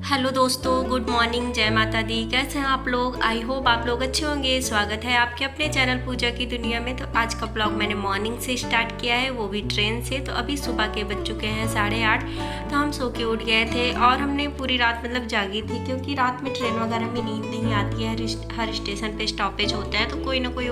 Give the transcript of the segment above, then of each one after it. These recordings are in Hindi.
हेलो दोस्तों, गुड मॉर्निंग, जय माता दी। कैसे हैं आप लोग? आई होप आप लोग अच्छे होंगे। स्वागत है आपके अपने चैनल पूजा की दुनिया में। तो आज का ब्लॉग मैंने मॉर्निंग से स्टार्ट किया है, वो भी ट्रेन से। तो अभी सुबह के बज चुके हैं 8:30। तो हम सो के उठ गए थे और हमने पूरी रात मतलब जागी थी, क्योंकि रात में ट्रेन वगैरह में नींद नहीं आती है। हर स्टेशन पे स्टॉपेज होता है, तो कोई ना कोई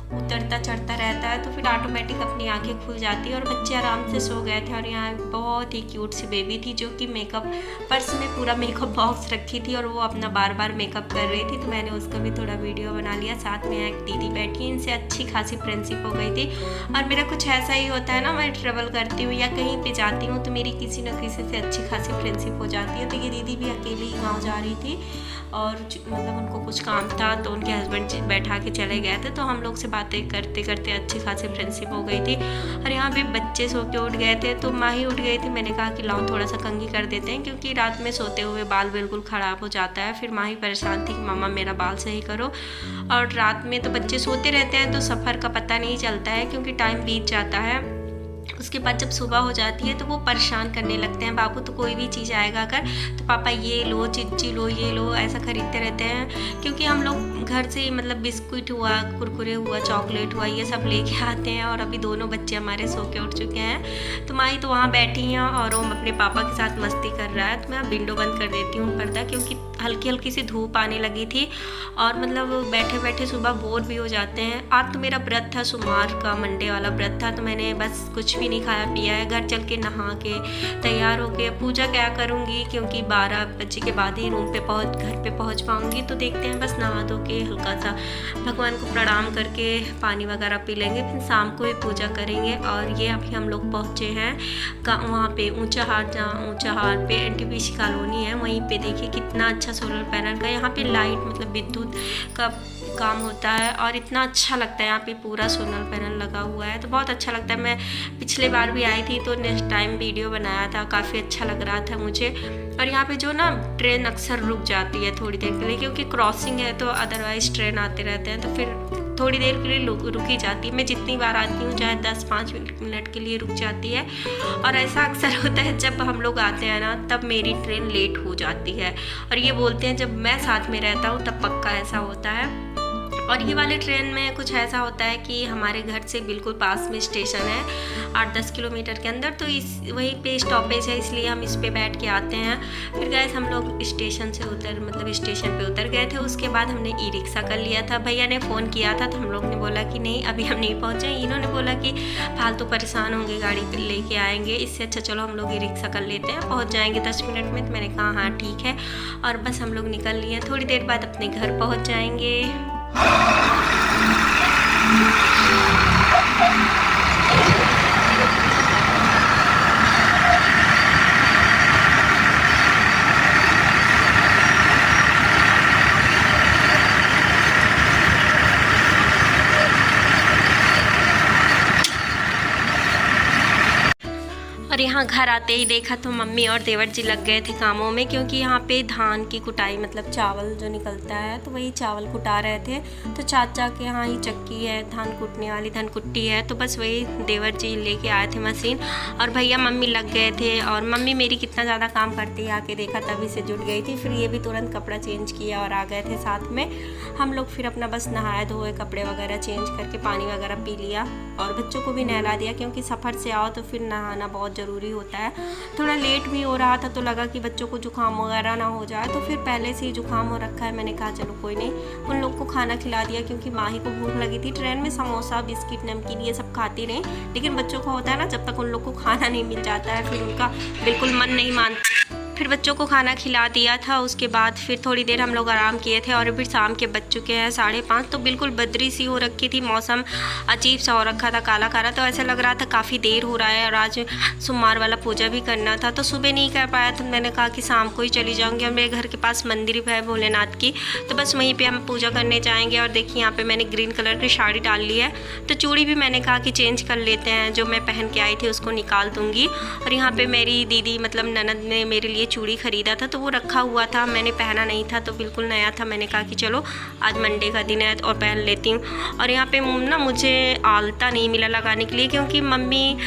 उतरता चढ़ता रहता है, तो फिर ऑटोमेटिक अपनी आंखें खुल जाती है। और बच्चे आराम से सो गए थे। और यहाँ बहुत ही क्यूट सी बेबी थी, जो कि मेकअप पर्स में पूरा मेकअप बॉक्स रखी थी और वो अपना बार बार मेकअप कर रही थी। तो मैंने उसका भी थोड़ा वीडियो बना लिया। साथ में एक दीदी बैठी, इनसे अच्छी खासी फ्रेंडशिप हो गई थी। और मेरा कुछ ऐसा ही होता है ना, मैं ट्रेवल करती हूँ या कहीं पे जाती हूँ तो मेरी किसी न किसी से अच्छी खासी फ्रेंडशिप हो जाती है। तो ये दीदी भी अकेली ही गाँव जा रही थी और मतलब उनको कुछ काम था, तो उनके हस्बैंड बैठा के चले गए थे। तो हम लोग से बातें करते करते अच्छी खासी फ्रेंडशिप हो गई थी। और यहाँ पे बच्चे सो के उठ गए थे, तो माँ ही उठ गई थी। मैंने कहा कि लाओ थोड़ा सा कंघी कर देते हैं, क्योंकि रात में सोते हुए बाल बिल्कुल ख़राब हो जाता है। फिर माँ ही परेशान थी कि मामा मेरा बाल सही करो। और रात में तो बच्चे सोते रहते हैं, तो सफ़र का पता नहीं चलता है, क्योंकि टाइम बीत जाता है। उसके बाद जब सुबह हो जाती है तो वो परेशान करने लगते हैं। बाबू तो कोई भी चीज़ आएगा अगर, तो पापा ये लो, चिच्ची लो, ये लो, ऐसा खरीदते रहते हैं। क्योंकि हम लोग घर से मतलब बिस्कुट हुआ, कुरकुरे हुआ, चॉकलेट हुआ, ये सब लेके आते हैं। और अभी दोनों बच्चे हमारे सो के उठ चुके हैं। तो माई तो वहाँ बैठी हैं और वो अपने पापा के साथ मस्ती कर रहा है। तो मैं विंडो बंद कर देती हूँ पर्दा, क्योंकि हल्की हल्की सी धूप आने लगी थी और मतलब बैठे बैठे सुबह बोर भी हो जाते हैं। आज तो मेरा व्रत था, सोमवार का मंडे वाला व्रत था। तो मैंने बस कुछ भी नहीं खाया पिया है। घर चल के नहा के तैयार हो के पूजा क्या करूँगी, क्योंकि 12 बजे के बाद ही घर पे पहुँच पाऊँगी। तो देखते हैं, बस नहा धो के हल्का सा भगवान को प्रणाम करके पानी वगैरह पी लेंगे, फिर शाम को ही पूजा करेंगे। और ये अभी हम लोग पहुँचे हैं वहाँ पे ऊंचाहार पे NTPC कॉलोनी है। वहीं पे देखिए कितना अच्छा सोलर पैनल का यहाँ पे लाइट मतलब विद्युत का काम होता है। और इतना अच्छा लगता है, यहाँ पे पूरा सोलर पैनल लगा हुआ है, तो बहुत अच्छा लगता है। मैं पिछले बार भी आई थी तो नेक्स्ट टाइम वीडियो बनाया था, काफ़ी अच्छा लग रहा था मुझे। और यहाँ पे जो ना ट्रेन अक्सर रुक जाती है थोड़ी देर के लिए, क्योंकि क्रॉसिंग है, तो अदरवाइज़ ट्रेन आते रहते हैं, तो फिर थोड़ी देर के लिए रुकी जाती है। मैं जितनी बार आती हूँ, चाहे 10-5 मिनट के लिए रुक जाती है। और ऐसा अक्सर होता है जब हम लोग आते हैं ना, तब मेरी ट्रेन लेट हो जाती है। और ये बोलते हैं जब मैं साथ में रहता हूँ तब पक्का ऐसा होता है। और ये वाले ट्रेन में कुछ ऐसा होता है कि हमारे घर से बिल्कुल पास में स्टेशन है, 8-10 किलोमीटर के अंदर। तो वहीं पे स्टॉपेज है, इसलिए हम इस पे बैठ के आते हैं। फिर गए हम लोग स्टेशन पे उतर गए थे। उसके बाद हमने ई-रिक्शा कर लिया था। भैया ने फ़ोन किया था, तो हम लोग ने बोला कि नहीं, अभी हम नहीं पहुँचे। इन्होंने बोला कि फालतू परेशान होंगे, गाड़ी पर लेके आएंगे, इससे अच्छा चलो हम लोग ई-रिक्शा कर लेते हैं, पहुँच जाएंगे 10 मिनट में। तो मैंने कहा हाँ ठीक है। और बस हम लोग निकल लिए, थोड़ी देर बाद अपने घर पहुँच जाएंगे। और यहाँ घर आते ही देखा तो मम्मी और देवर जी लग गए थे कामों में, क्योंकि यहाँ पे धान की कुटाई मतलब चावल जो निकलता है, तो वही चावल कुटा रहे थे। तो चाचा के यहाँ ही चक्की है, धान कूटने वाली धान कुट्टी है, तो बस वही देवर जी लेके आए थे मशीन। और भैया मम्मी लग गए थे। और मम्मी मेरी कितना ज़्यादा काम करती है, आके देखा तभी से जुट गई थी। फिर ये भी तुरंत कपड़ा चेंज किया और आ गए थे साथ में। हम लोग फिर अपना बस नहाए धोए, कपड़े वगैरह चेंज करके पानी वगैरह पी लिया और बच्चों को भी नहला दिया, क्योंकि सफ़र से आओ तो फिर नहाना बहुत ज़रूरी होता है। थोड़ा लेट भी हो रहा था तो लगा कि बच्चों को जुकाम वगैरह ना हो जाए, तो फिर पहले से ही जुकाम हो रखा है। मैंने कहा चलो कोई नहीं, उन लोग को खाना खिला दिया क्योंकि माही को भूख लगी थी। ट्रेन में समोसा, बिस्किट, नमकीन ये सब खाती रही, लेकिन बच्चों को होता है ना, जब तक उन लोग को खाना नहीं मिल जाता है फिर उनका बिल्कुल मन नहीं मानता। फिर बच्चों को खाना खिला दिया था, उसके बाद फिर थोड़ी देर हम लोग आराम किए थे और फिर शाम के बज चुके हैं 5:30। तो बिल्कुल बदरी सी हो रखी थी, मौसम अजीब सा हो रखा था, काला काला। तो ऐसा लग रहा था काफ़ी देर हो रहा है और आज सोमवार वाला पूजा भी करना था, तो सुबह नहीं कर पाया। तो मैंने कहा कि शाम को ही चली जाऊँगी और मेरे घर के पास मंदिर है भोलेनाथ की, तो बस वहीं पर हम पूजा करने जाएँगे। और देखिए यहाँ पर मैंने ग्रीन कलर की साड़ी डाल ली है, तो चूड़ी भी मैंने कहा कि चेंज कर लेते हैं, जो मैं पहन के आई थी उसको निकाल दूँगी। और यहाँ पर मेरी दीदी मतलब ननद ने मेरे लिए चूड़ी खरीदा था, तो वो रखा हुआ था, मैंने पहना नहीं था, तो बिल्कुल नया था। मैंने कहा कि चलो आज मंडे का दिन है और पहन लेती हूँ। और यहाँ पे ना मुझे आलता नहीं मिला लगाने के लिए, क्योंकि मम्मी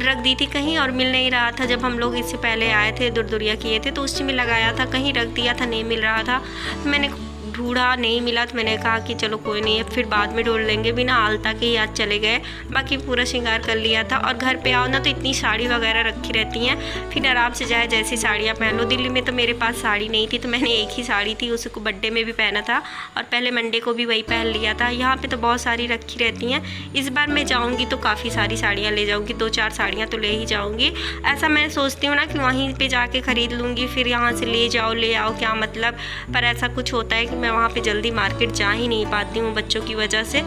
रख दी थी कहीं और मिल नहीं रहा था। जब हम लोग इससे पहले आए थे, दुरदुरिया किए थे, तो उसी में लगाया था, कहीं रख दिया था, नहीं मिल रहा था। मैंने ढूंढा, नहीं मिला, तो मैंने कहा कि चलो कोई नहीं है, फिर बाद में ढूंढ लेंगे। बिना आलता के ही आज चले गए। बाकी पूरा श्रृंगार कर लिया था। और घर पे आओ ना तो इतनी साड़ी वगैरह रखी रहती हैं, फिर आराम से जाए जैसी साड़ियाँ पहन लो। दिल्ली में तो मेरे पास साड़ी नहीं थी, तो मैंने एक ही साड़ी थी, उसको बर्थडे में भी पहना था और पहले मंडे को भी वही पहन लिया था। यहाँ पर तो बहुत सारी रखी रहती हैं। इस बार मैं जाऊँगी तो काफ़ी सारी साड़ियाँ ले जाऊँगी, 2-4 साड़ियाँ तो ले ही जाऊँगी। ऐसा मैं सोचती हूँ ना कि वहीं पर जाके ख़रीद लूँगी, फिर यहाँ से ले जाओ ले आओ, क्या मतलब। पर ऐसा कुछ होता है कि मैं वहाँ पे जल्दी मार्केट जा ही नहीं पाती हूँ बच्चों की वजह से।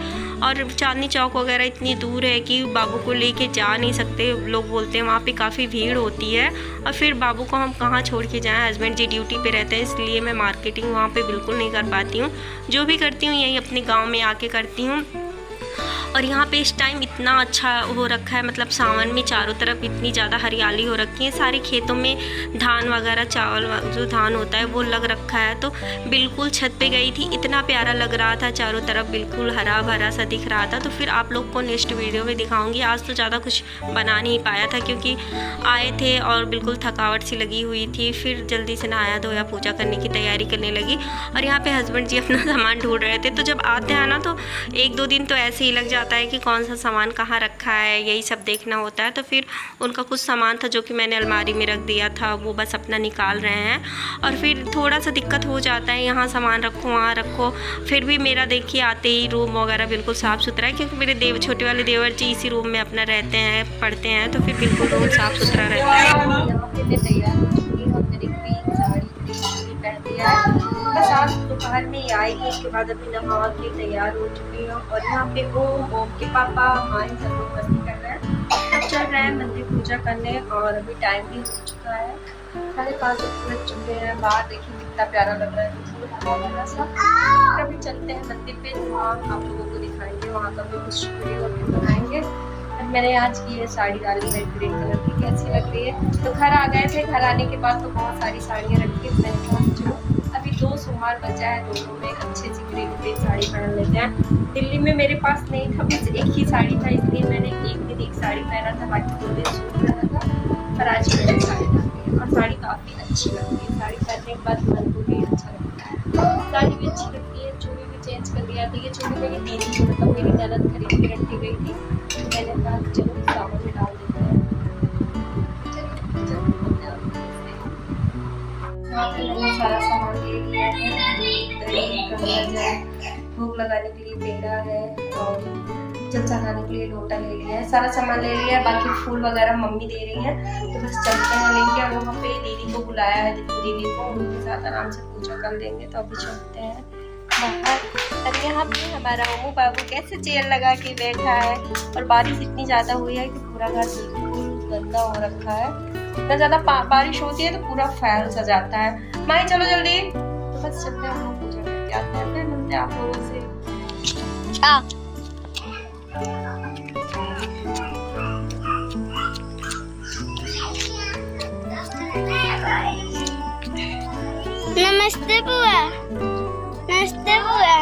और चांदनी चौक वगैरह इतनी दूर है कि बाबू को लेके जा नहीं सकते। लोग बोलते हैं वहाँ पे काफ़ी भीड़ होती है, और फिर बाबू को हम कहाँ छोड़ के जाएं। हस्बैंड जी ड्यूटी पे रहते हैं, इसलिए मैं मार्केटिंग वहाँ पे बिल्कुल नहीं कर पाती हूँ। जो भी करती हूँ यही अपने गाँव में आके करती हूँ। और यहाँ पे इस टाइम इतना अच्छा हो रखा है, मतलब सावन में चारों तरफ इतनी ज़्यादा हरियाली हो रखी है। सारे खेतों में धान वगैरह, चावल जो धान होता है वो लग रखा है। तो बिल्कुल छत पे गई थी, इतना प्यारा लग रहा था, चारों तरफ बिल्कुल हरा भरा सा दिख रहा था। तो फिर आप लोग को नेक्स्ट वीडियो में दिखाऊंगी। आज तो ज़्यादा कुछ बना नहीं पाया था क्योंकि आए थे और बिल्कुल थकावट सी लगी हुई थी। फिर जल्दी से नहाया धोया, पूजा करने की तैयारी करने लगी। और यहाँ पे हस्बैंड जी अपना सामान ढूंढ रहे थे। तो जब आते हैं ना तो 1-2 दिन तो ऐसे ही लग जाता है कि कौन सा सामान कहाँ रखा है, यही सब देखना होता है। तो फिर उनका कुछ सामान था जो कि मैंने अलमारी में रख दिया था, वो बस अपना निकाल रहे हैं। और फिर थोड़ा सा दिक्कत हो जाता है, यहाँ सामान रखो वहाँ रखो। फिर भी मेरा देखिए आते ही रूम वगैरह बिल्कुल साफ़ सुथरा है, क्योंकि मेरे छोटे वाले देवर जी इसी रूम में अपना रहते हैं, पढ़ते हैं, तो फिर बिल्कुल रूम साफ़ सुथरा रहता है। बस आज दोपहर में ही आएगी, उसके बाद अभी नहा के तैयार हो चुकी हूँ। और यहाँ पे ओम के पापा माँ सब लोग मस्ती कर रहे हैं। अब चल रहे हैं मंदिर पूजा करने, और अभी टाइम भी हो चुका है, 5:30 बज चुके हैं। बाहर देखिए कितना प्यारा लग रहा है सा। अभी चलते हैं मंदिर पे, वहाँ आप लोगों को दिखाएंगे, वहाँ का भी कुछ वीडियो बनाएंगे। मैंने आज ये साड़ी डाली है ग्रीन कलर की, कैसी लग रही है। तो घर आ गए थे, घर आने के बाद तो बहुत सारी साड़ियाँ रखी है। मैंने कहा चलो अभी 2 सोमवार बचा है, दोनों में अच्छे से ग्रीन साड़ी पहन लेते हैं। दिल्ली में मेरे पास नहीं था, बस एक ही साड़ी था, इसलिए मैंने एक दिन एक साड़ी पहना था, बाकी 2 दिन सूट पहना था। पर आज मैंने साड़ी डाली है और साड़ी काफ़ी अच्छी लगती है। साड़ी पहनने के बाद मन को भी अच्छा लगता है, साड़ी भी अच्छी लगती है। चूड़ी भी चेंज कर लिया था, ये चूड़ी मेरी दीदी मतलब मेरी ननद खरीद के रखी गई थी, मैंने कहा चलो सावन में डाल देते हैं। मैंने सारा सामान ले लिया है, भोग लगाने के लिए पेड़ा है और जल चढ़ाने के लिए लोटा ले लिया है, सारा सामान ले लिया है। बाकी फूल वगैरह मम्मी दे रही है, तो बस चलते हैं लेंगे। और वहाँ पे दीदी को बुलाया है, दीदी को उनके साथ आराम से पूजा कर लेंगे। तो अभी चलते हैं बाहर। और यहाँ पे हमारा ओमू बाबू कैसे चेयर लगा के बैठा है। और बारिश इतनी ज़्यादा हुई है कि पूरा घर बिल्कुल गंदा हो रखा है। इतना ज़्यादा बारिश होती है तो पूरा फैल सा जाता है। माई चलो जल्दी। तो बस चलते हैं, हम लोग पूजा करके आते हैं, फिर मिलते हैं आप लोगों से। नमस्ते बुआ। नमस्ते बुआ।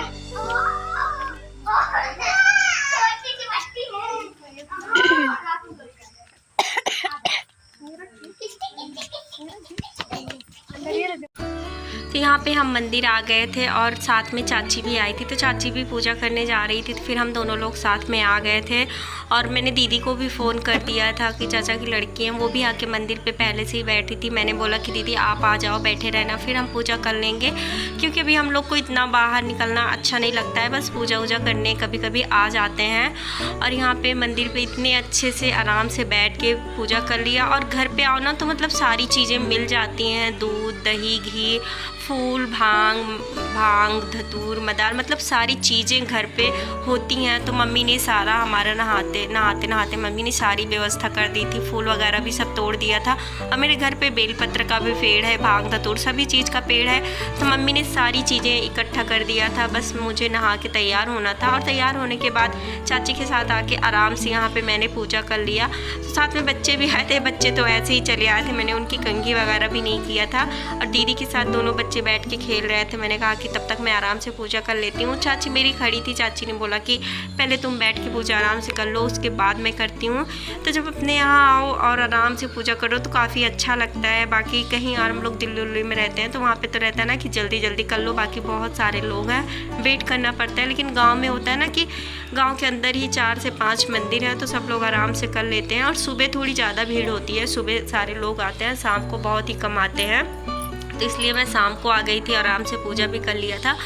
तो यहाँ पे हम मंदिर आ गए थे और साथ में चाची भी आई थी, तो चाची भी पूजा करने जा रही थी, तो फिर हम दोनों लोग साथ में आ गए थे। और मैंने दीदी को भी फ़ोन कर दिया था कि चाचा की लड़की हैं, वो भी आके मंदिर पे पहले से ही बैठी थी। मैंने बोला कि दीदी आप आ जाओ, बैठे रहना, फिर हम पूजा कर लेंगे, क्योंकि अभी हम लोग को इतना बाहर निकलना अच्छा नहीं लगता है। बस पूजा वूजा करने कभी कभी आ जाते हैं। और यहाँ पे मंदिर पे इतने अच्छे से आराम से बैठ के पूजा कर लिया। और घर पे आओ ना तो मतलब सारी चीज़ें मिल जाती हैं, दूध, दही, घी, फूल, भांग, धतूर, मदार, मतलब सारी चीज़ें घर पे होती हैं। तो मम्मी ने सारा हमारा नहाते मम्मी ने सारी व्यवस्था कर दी थी। फूल वगैरह भी सब तोड़ दिया था। और मेरे घर पे बेलपत्र का भी पेड़ है, भांग, धतूर सभी चीज़ का पेड़ है। तो मम्मी ने सारी चीज़ें इकट्ठा कर दिया था। बस मुझे नहा के तैयार होना था। और तैयार होने के बाद चाची के साथ आके आराम से यहाँ पे मैंने पूजा कर लिया। तो साथ में बच्चे भी आए थे। बच्चे तो ऐसे ही चले आए थे, मैंने उनकी कंघी वगैरह भी नहीं किया था। और दीदी के साथ दोनों बच्चे बैठ के खेल रहे थे। मैंने कहा कि तब तक मैं आराम से पूजा कर लेती हूँ। चाची मेरी खड़ी थी, चाची ने बोला कि पहले तुम बैठ के पूजा आराम से कर लो, उसके बाद मैं करती हूँ। तो जब अपने यहाँ आओ और आराम से पूजा करो तो काफ़ी अच्छा लगता है। बाकी कहीं और हम लोग दिल्ली में रहते हैं तो वहाँ पे तो रहता है ना कि जल्दी जल्दी कर लो, बाकी बहुत सारे लोग हैं, वेट करना पड़ता है। लेकिन गाँव में होता है ना कि गाँव के अंदर ही 4 से 5 मंदिर हैं, तो सब लोग आराम से कर लेते हैं। और सुबह थोड़ी ज़्यादा भीड़ होती है, सुबह सारे लोग आते हैं, शाम को बहुत ही कम आते हैं। तो इसलिए मैं शाम को आ गई थी, आराम से पूजा भी कर लिया था।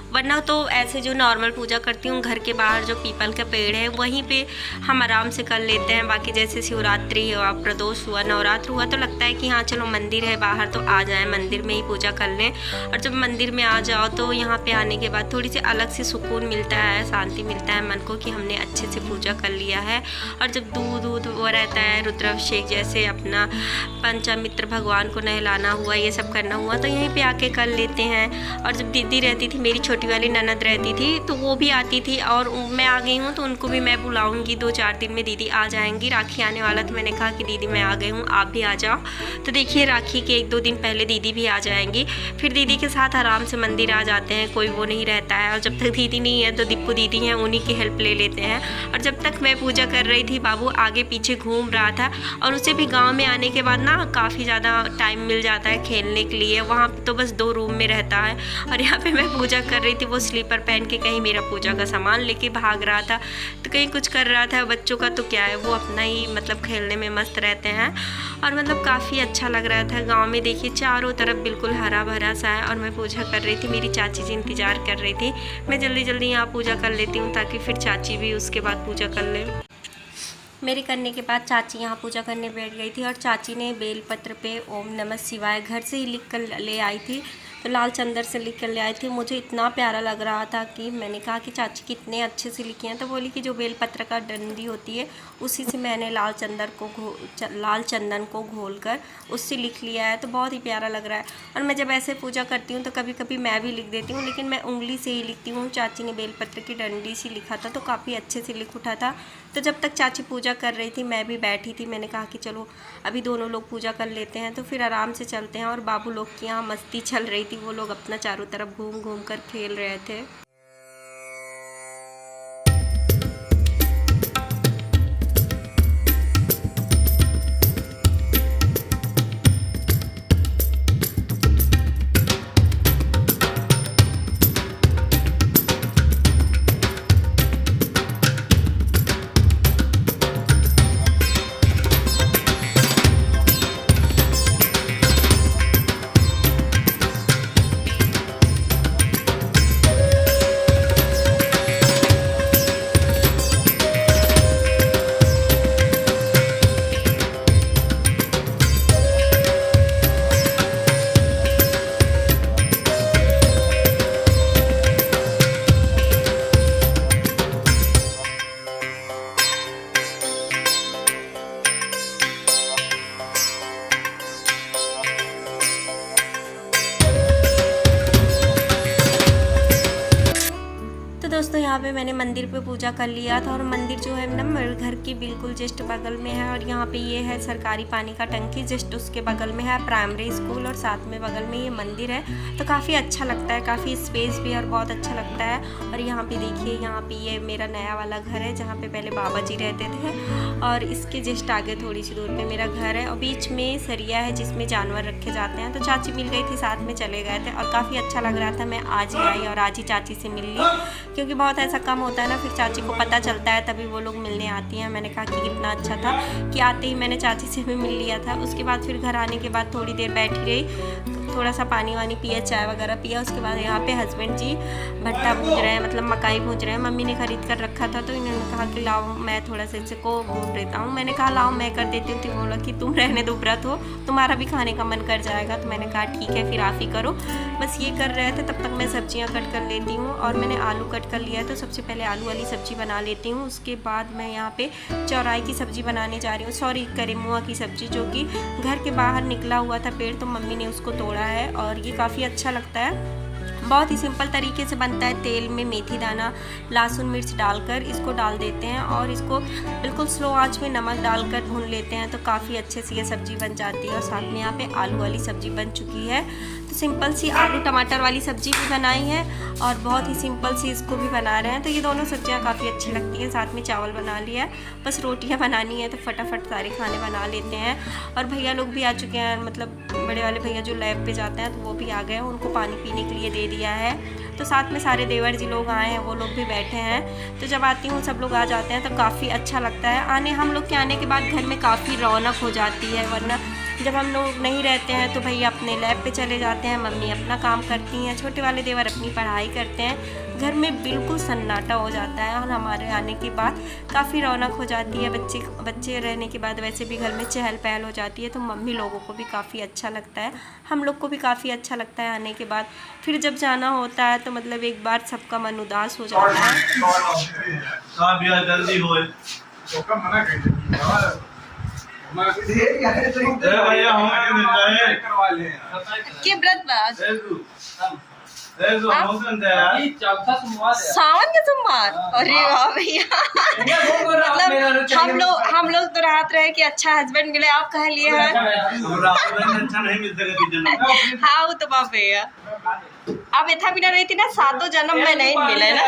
वरना तो ऐसे जो नॉर्मल पूजा करती हूँ घर के बाहर जो पीपल का पेड़ है वहीं पे हम आराम से कर लेते हैं। बाकी जैसे शिवरात्रि हुआ, प्रदोष हुआ, नवरात्र हुआ तो लगता है कि हाँ चलो मंदिर है बाहर तो आ जाए, मंदिर में ही पूजा कर लें। और जब मंदिर में आ जाओ तो यहाँ पे आने के बाद थोड़ी सी अलग से सुकून मिलता है, शांति मिलता है मन को कि हमने अच्छे से पूजा कर लिया है। और जब दूध वो रहता है, रुद्राभिषेक जैसे अपना पंचामित्र भगवान को नहलाना हुआ, ये सब करना हुआ तो यहीं पर आके कर लेते हैं। और जब दीदी रहती थी, मेरी छोटी वाली ननद रहती थी, तो वो भी आती थी। और मैं आ गई हूँ तो उनको भी मैं बुलाऊंगी, 2-4 दिन में दीदी आ जाएंगी। राखी आने वाला तो मैंने कहा कि दीदी मैं आ गई हूँ, आप भी आ जाओ। तो देखिए राखी के 1-2 दिन पहले दीदी भी आ जाएंगी, फिर दीदी के साथ आराम से मंदिर आ जाते हैं, कोई वो नहीं रहता है। और जब तक दीदी नहीं है तो दीपू दीदी हैं, उन्हीं की हेल्प ले लेते हैं। और जब तक मैं पूजा कर रही थी बाबू आगे पीछे घूम रहा था। और उसे भी गाँव में आने के बाद ना काफ़ी ज़्यादा टाइम मिल जाता है खेलने के लिए, वहाँ तो बस 2 रूम में रहता है। और यहाँ पर मैं पूजा कर रही थी, वो स्लीपर पहन के कहीं मेरा पूजा का सामान लेके भाग रहा था, तो कहीं कुछ कर रहा था। बच्चों का तो क्या है, वो अपना ही मतलब खेलने में मस्त रहते हैं। और मतलब काफ़ी अच्छा लग रहा था। गांव में देखिए चारों तरफ बिल्कुल हरा भरा सा है। और मैं पूजा कर रही थी, मेरी चाची जी इंतज़ार कर रही थी। मैं जल्दी जल्दी यहाँ पूजा कर लेती हूँ ताकि फिर चाची भी उसके बाद पूजा कर ले। मेरे करने के बाद चाची यहाँ पूजा करने बैठ गई थी। और चाची ने बेलपत्र पे ओम नमः शिवाय घर से ही लिख कर ले आई थी, तो लाल चंदर से लिख कर ले आई थी। मुझे इतना प्यारा लग रहा था कि मैंने कहा कि चाची कितने अच्छे से लिखी हैं। तो बोली कि जो बेलपत्र का डंडी होती है उसी से मैंने लाल चंदन को घोलकर उससे लिख लिया है, तो बहुत ही प्यारा लग रहा है। और मैं जब ऐसे पूजा करती हूँ तो कभी कभी मैं भी लिख देती हूँ, लेकिन मैं उंगली से ही लिखती हूँ। चाची ने बेलपत्र की डंडी से लिखा था तो काफ़ी अच्छे से लिख उठा था। तो जब तक चाची पूजा कर रही थी मैं भी बैठी थी। मैंने कहा कि चलो अभी दोनों लोग पूजा कर लेते हैं तो फिर आराम से चलते हैं। और बाबू लोग की यहाँ मस्ती चल रही थी, वो लोग अपना चारों तरफ घूम घूम कर खेल रहे थे। दोस्तों यहाँ पे मैंने मंदिर पे पूजा कर लिया था। और मंदिर जो है ना मेरे घर की बिल्कुल जस्ट बगल में है। और यहाँ पे ये है सरकारी पानी का टंकी, जस्ट उसके बगल में है प्राइमरी स्कूल और साथ में बगल में ये मंदिर है। तो काफ़ी अच्छा लगता है, काफ़ी स्पेस भी और बहुत अच्छा लगता है। और यहाँ पे देखिए, यहाँ पे ये मेरा नया वाला घर है जहाँ पे पहले बाबा जी रहते थे। और इसके जस्ट आगे थोड़ी सी दूर पे मेरा घर है और बीच में सरिया है जिसमें जानवर रखे जाते हैं। तो चाची मिल गई थी, साथ में चले गए थे और काफ़ी अच्छा लग रहा था। मैं आज ही आई और आज ही चाची से मिल ली, क्योंकि बहुत ऐसा कम होता है ना, फिर चाची को पता चलता है तभी वो लोग मिलने आती हैं। मैंने कहा कि कितना अच्छा था कि आते ही मैंने चाची से भी मिल लिया था। उसके बाद फिर घर आने के बाद थोड़ी देर बैठी रही, थोड़ा सा पानी वानी पिया, चाय वगैरह पिया। उसके बाद यहाँ पे हस्बैंड जी भट्टा भूज रहे हैं, मतलब मकाई भूज रहे हैं। मम्मी ने खरीद कर रखा था तो इन्होंने कहा कि लाओ मैं थोड़ा सा इसको भून देता हूँ। मैंने कहा लाओ मैं कर देती हूँ। तो बोला कि तुम रहने दो, व्रत हो, तुम्हारा भी खाने का मन कर जाएगा। तो मैंने कहा ठीक है फिर आप ही करो। बस ये कर रहे थे, तब तक मैं सब्जियाँ कट कर लेती हूँ। और मैंने आलू कट कर लिया है, तो सबसे पहले आलू वाली सब्ज़ी बना लेती हूँ। उसके बाद मैं यहाँ पे चौराई की सब्ज़ी बनाने जा रही हूँ, सॉरी करेमुआ की सब्ज़ी, जो कि घर के बाहर निकला हुआ था पेड़, तो मम्मी ने उसको तोड़ा है और ये काफ़ी अच्छा लगता है। बहुत ही सिंपल तरीके से बनता है। तेल में मेथी दाना, लहसुन मिर्च डालकर इसको डाल देते हैं और इसको बिल्कुल स्लो आंच में नमक डालकर भून लेते हैं, तो काफ़ी अच्छे से ये सब्ज़ी बन जाती है। और साथ में यहाँ पे आलू वाली सब्ज़ी बन चुकी है। तो सिंपल सी आलू टमाटर वाली सब्ज़ी भी बनाई है और बहुत ही सिंपल सी इसको भी बना रहे हैं। तो ये दोनों सब्जियाँ काफ़ी अच्छी लगती हैं। साथ में चावल बना लिया है, बस रोटियाँ बनानी है तो फटाफट सारे खाने बना लेते हैं। और भैया लोग भी आ चुके हैं, मतलब बड़े वाले भैया जो लैब पे जाते हैं तो वो भी आ गए हैं, उनको पानी पीने के लिए दे दिया है। तो साथ में सारे देवर जी लोग आए हैं, वो लोग भी बैठे हैं। तो जब आती हूँ सब लोग आ जाते हैं तो काफ़ी अच्छा लगता है। हम लोग के आने के बाद घर में काफ़ी रौनक हो जाती है, वरना जब हम लोग नहीं रहते हैं तो भैया अपने लैब पे चले जाते हैं, मम्मी अपना काम करती हैं, छोटे वाले देवर अपनी पढ़ाई करते हैं। घर में बिल्कुल सन्नाटा हो जाता है और हमारे आने के बाद काफ़ी रौनक हो जाती है। बच्चे रहने के बाद वैसे भी घर में चहल पहल हो जाती है, तो मम्मी लोगों को भी काफ़ी अच्छा लगता है, हम लोग को भी काफ़ी अच्छा लगता है आने के बाद। फिर जब जाना होता है तो मतलब एक बार सबका मन उदास हो जाता है। के व्रत सावन का सोमवार, अरे वाह भैया। मतलब हम लोग तो राहत रहे कि अच्छा हस्बैंड मिले, आप कह लिए हैं। अच्छा नहीं मिलता। हाँ वो तो बाप भैया, अब इतना बिना रही थी ना, 7 जन्म में नहीं मिले ना।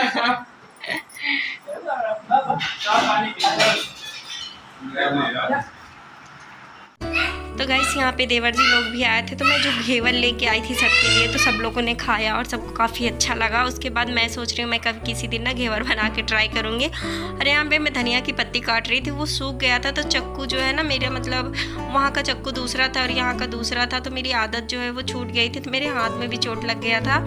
तो गाइस यहाँ पे देवर जी लोग भी आए थे, तो मैं जो घेवर लेके आई थी सबके लिए, तो सब लोगों ने खाया और सबको काफ़ी अच्छा लगा। उसके बाद मैं सोच रही हूँ मैं कभी किसी दिन ना घेवर बना के ट्राई करूँगी। और यहाँ पे मैं धनिया की पत्ती काट रही थी, वो सूख गया था, तो चक्कू जो है ना मेरा, मतलब वहाँ का चक्कू दूसरा था और यहाँ का दूसरा था, तो मेरी आदत जो है वो छूट गई थी, तो मेरे हाथ में भी चोट लग गया था।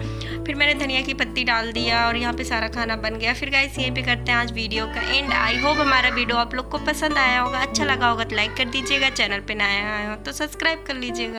फिर मैंने धनिया की पत्ती डाल दिया और यहाँ पे सारा खाना बन गया। फिर गाइस यहीं पे करते हैं आज वीडियो का एंड। आई होप हमारा वीडियो आप लोग को पसंद आया होगा, अच्छा लगा होगा तो लाइक कर दीजिएगा, चैनल पे नया आया हो तो सब्सक्राइब कर लीजिएगा।